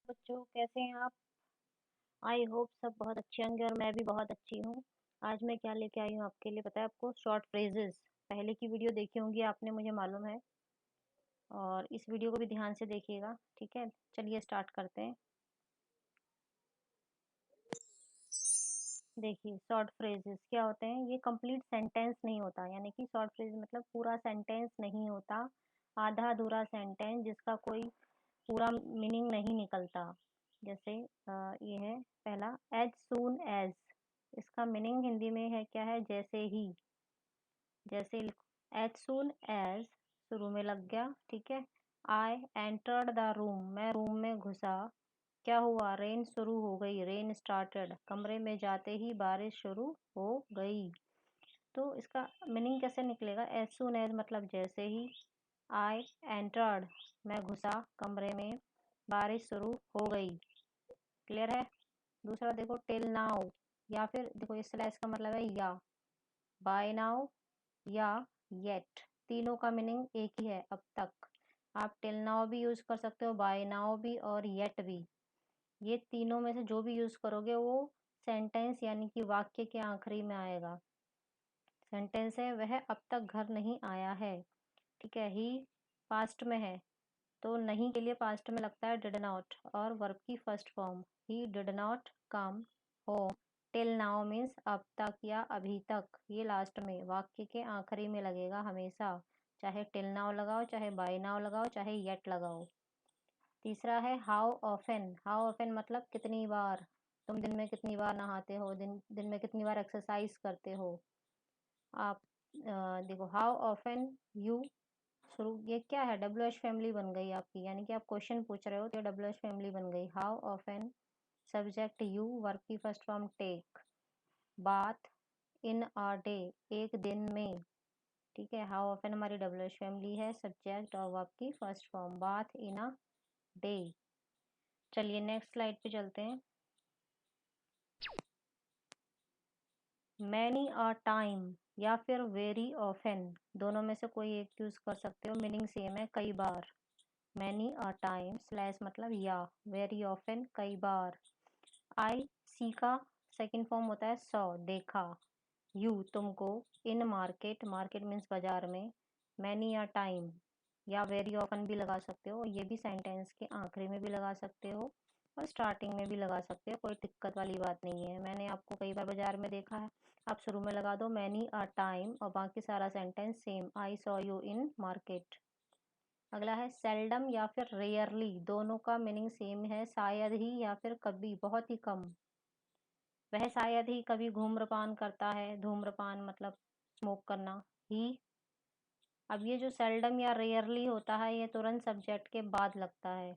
बच्चों कैसे हैं आप। आई होप सब बहुत अच्छे होंगे और मैं भी बहुत अच्छी हूँ। आज मैं क्या लेके आई हूँ आपके लिए पता है आपको? Short phrases. पहले की वीडियो देखी होंगी आपने, मुझे मालूम है। और इस वीडियो को भी ध्यान से देखिएगा, ठीक है? चलिए स्टार्ट करते हैं। देखिए, शॉर्ट फ्रेजेस क्या होते हैं? ये कंप्लीट सेंटेंस नहीं होता, यानी कि शॉर्ट फ्रेज मतलब पूरा सेंटेंस नहीं होता, आधा अधूरा सेंटेंस जिसका कोई पूरा मीनिंग नहीं निकलता। जैसे ये है पहला, एज सून एज। इसका मीनिंग हिंदी में है क्या है? जैसे ही। जैसे एज सून एज शुरू में लग गया, ठीक है। आई एंटर्ड द रूम, मैं रूम में घुसा। क्या हुआ? रेन शुरू हो गई, रेन स्टार्टेड। कमरे में जाते ही बारिश शुरू हो गई। तो इसका मीनिंग कैसे निकलेगा? एज सून एज मतलब जैसे ही। आई एंटर्ड, मैं घुसा कमरे में, बारिश शुरू हो गई। क्लियर है? दूसरा देखो, टिल नाउ, या फिर देखो इस स्लैश का मतलब है या। बाय नाउ या येट, तीनों का मीनिंग एक ही है अब तक। आप टिल नाउ भी यूज कर सकते हो, बाय नाउ भी और येट भी। ये तीनों में से जो भी यूज करोगे वो सेंटेंस यानी कि वाक्य के आखिरी में आएगा। सेंटेंस है वह अब तक घर नहीं आया है, ठीक है। ही पास्ट में है तो नहीं के लिए पास्ट में लगता है डिड नॉट, और वर्ब की first form. He did not come home till now means अब तक या अभी तक। ये लास्ट में वाक्य के आखिरी में लगेगा हमेशा, चाहे टिल नाउ लगाओ, चाहे बाय नाउ लगाओ, चाहे येट लगाओ। तीसरा है हाउ ऑफन। हाउ ऑफन मतलब कितनी बार। तुम दिन में कितनी बार नहाते हो, दिन दिन में कितनी बार एक्सरसाइज करते हो आप। देखो, हाउ ऑफन यू शुरू, ये क्या है? डब्ल्यू एच फैमिली बन गई आपकी, यानी कि आप क्वेश्चन पूछ रहे हो तो डब्ल्यू एच फैमिली बन गई। How often subject you, verb की first form take. Bath in a day, एक दिन में, ठीक है। हाउ ऑफन हमारी डब्ल्यू एच फैमिली है, सब्जेक्ट और वर्ब की first form, bath in a day. चलिए नेक्स्ट स्लाइड पे चलते हैं। मैनी अ टाइम या फिर वेरी ऑफन, दोनों में से कोई एक यूज कर सकते हो, मीनिंग सेम है, कई बार। मैनी अ टाइम स्लैश मतलब या, वेरी ऑफन कई बार। आई सी का सेकंड फॉर्म होता है सॉ, देखा। यू तुमको, इन मार्केट, मार्केट मीन्स बाजार में, मैनी अ टाइम या वेरी ऑफन भी लगा सकते हो। ये भी सेंटेंस के आखिरी में भी लगा सकते हो और स्टार्टिंग में भी लगा सकते हो, कोई दिक्कत वाली बात नहीं है। मैंने आपको कई बार बाजार में देखा है। आप शुरू में लगा दो मैनी अ टाइम और बाकी सारा sentence same, I saw you in market. अगला है सेल्डम या फिर रेयरली, दोनों का मीनिंग सेम है, शायद ही या फिर कभी, बहुत ही कम। वह शायद ही कभी धूम्रपान करता है, धूम्रपान मतलब स्मोक करना ही। अब ये जो सेल्डम या रेयरली होता है ये तुरंत सब्जेक्ट के बाद लगता है।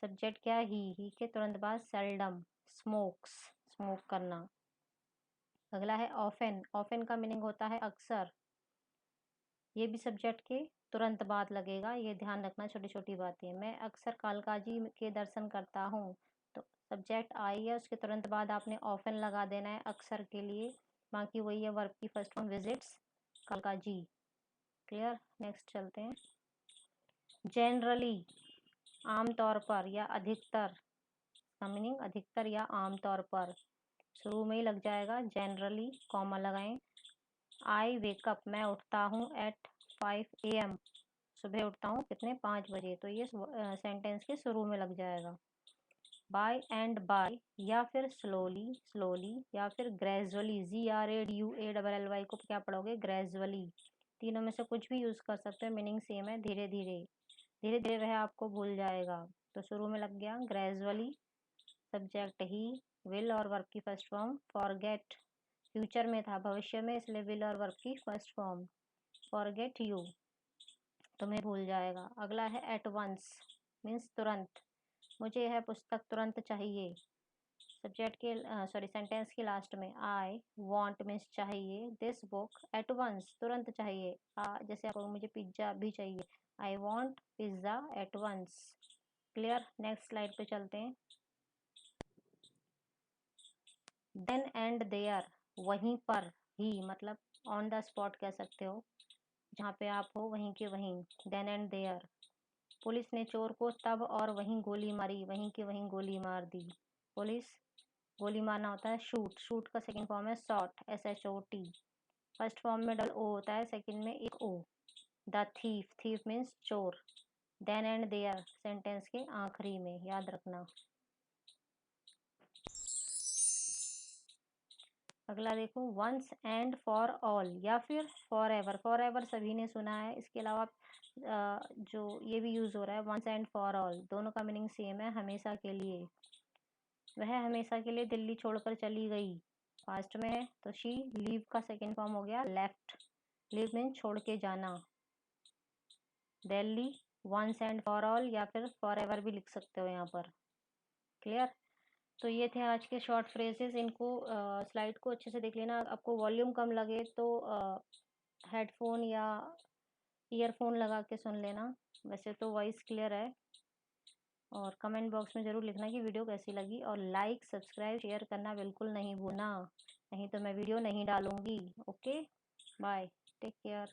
सब्जेक्ट क्या है? ही के तुरंत बाद सेल्डम, स्मोक्स, स्मोक करना। अगला है ऑफन। ऑफन का मीनिंग होता है अक्सर, ये भी सब्जेक्ट के तुरंत बाद लगेगा, ये ध्यान रखना, छोटी छोटी बातें। मैं अक्सर कालकाजी के दर्शन करता हूँ, तो सब्जेक्ट आई है, उसके तुरंत बाद आपने ऑफन लगा देना है अक्सर के लिए। बाकी वही है, वर्ब की first form visits Kalkaji. Clear? Next चलते हैं। जनरली आमतौर पर या अधिकतर, का मीनिंग अधिकतर या आमतौर पर, शुरू में ही लग जाएगा जनरली, कॉमा लगाएं। आई वेकअप, मैं उठता हूँ एट 5 AM, सुबह उठता हूँ कितने? 5 बजे, तो ये सेंटेंस के शुरू में लग जाएगा। बाय एंड बाय या फिर स्लोली, स्लोली या फिर ग्रेजुअली, GRADUALLY को क्या पढ़ोगे? ग्रेजुअली। तीनों में से कुछ भी यूज कर सकते हो, मीनिंग सेम है, धीरे धीरे। धीरे धीरे वह आपको भूल जाएगा, तो शुरू में लग गया ग्रेजुअली, सब्जेक्ट ही, विल और वर्ब की फर्स्ट फॉर्म। फॉरगेट फ्यूचर में था, भविष्य में, इसलिए विल और वर्ब की फर्स्ट फॉर्म। फॉरगेट यू, तुम्हें भूल जाएगा। अगला है एट वंस, मीन्स तुरंत। मुझे यह पुस्तक तुरंत चाहिए, सब्जेक्ट के सॉरी सेंटेंस के लास्ट में। आई वॉन्ट मीन्स चाहिए, दिस बुक एट वंस तुरंत चाहिए। जैसे आपको मुझे पिज्ज़ा भी चाहिए, I want pizza at once. Clear? Next slide पे चलते हैं। देन एंड देयर, वहीं पर, ही मतलब ऑन द स्पॉट कह सकते हो, जहाँ पे आप हो वहीं के वहीं, देन एंड देयर। पुलिस ने चोर को तब और वहीं गोली मारी, वहीं की वहीं गोली मार दी। पुलिस, गोली मारना होता है शूट, शूट का सेकंड फॉर्म है शॉट, SHOT। फर्स्ट फॉर्म में डबल ओ होता है, सेकंड में एक ओ। द थीफ, थीफ मीन्स चोर। देन एंड देयर सेंटेंस के आखिरी में, याद रखना। अगला देखो, वंस एंड फॉर ऑल या फिर फॉर एवर। फॉर एवर सभी ने सुना है, इसके अलावा जो ये भी यूज हो रहा है वंस एंड फॉर ऑल, दोनों का मीनिंग सेम है, हमेशा के लिए। वह हमेशा के लिए दिल्ली छोड़कर चली गई, पास्ट में है तो शी। लीव का सेकेंड फॉर्म हो गया लेफ्ट, लीव मीन छोड़ के जाना। Delhi, once and for all या फिर फॉर एवर भी लिख सकते हो यहाँ पर। क्लियर? तो ये थे आज के शॉर्ट फ्रेजेस। इनको स्लाइड को अच्छे से देख लेना। आपको वॉल्यूम कम लगे तो हेडफोन या ईयरफोन लगा के सुन लेना, वैसे तो वॉइस क्लियर है। और कमेंट बॉक्स में ज़रूर लिखना कि वीडियो कैसी लगी, और लाइक सब्सक्राइब शेयर करना बिल्कुल नहीं भूलना, नहीं तो मैं वीडियो नहीं डालूंगी। Okay, bye, take care.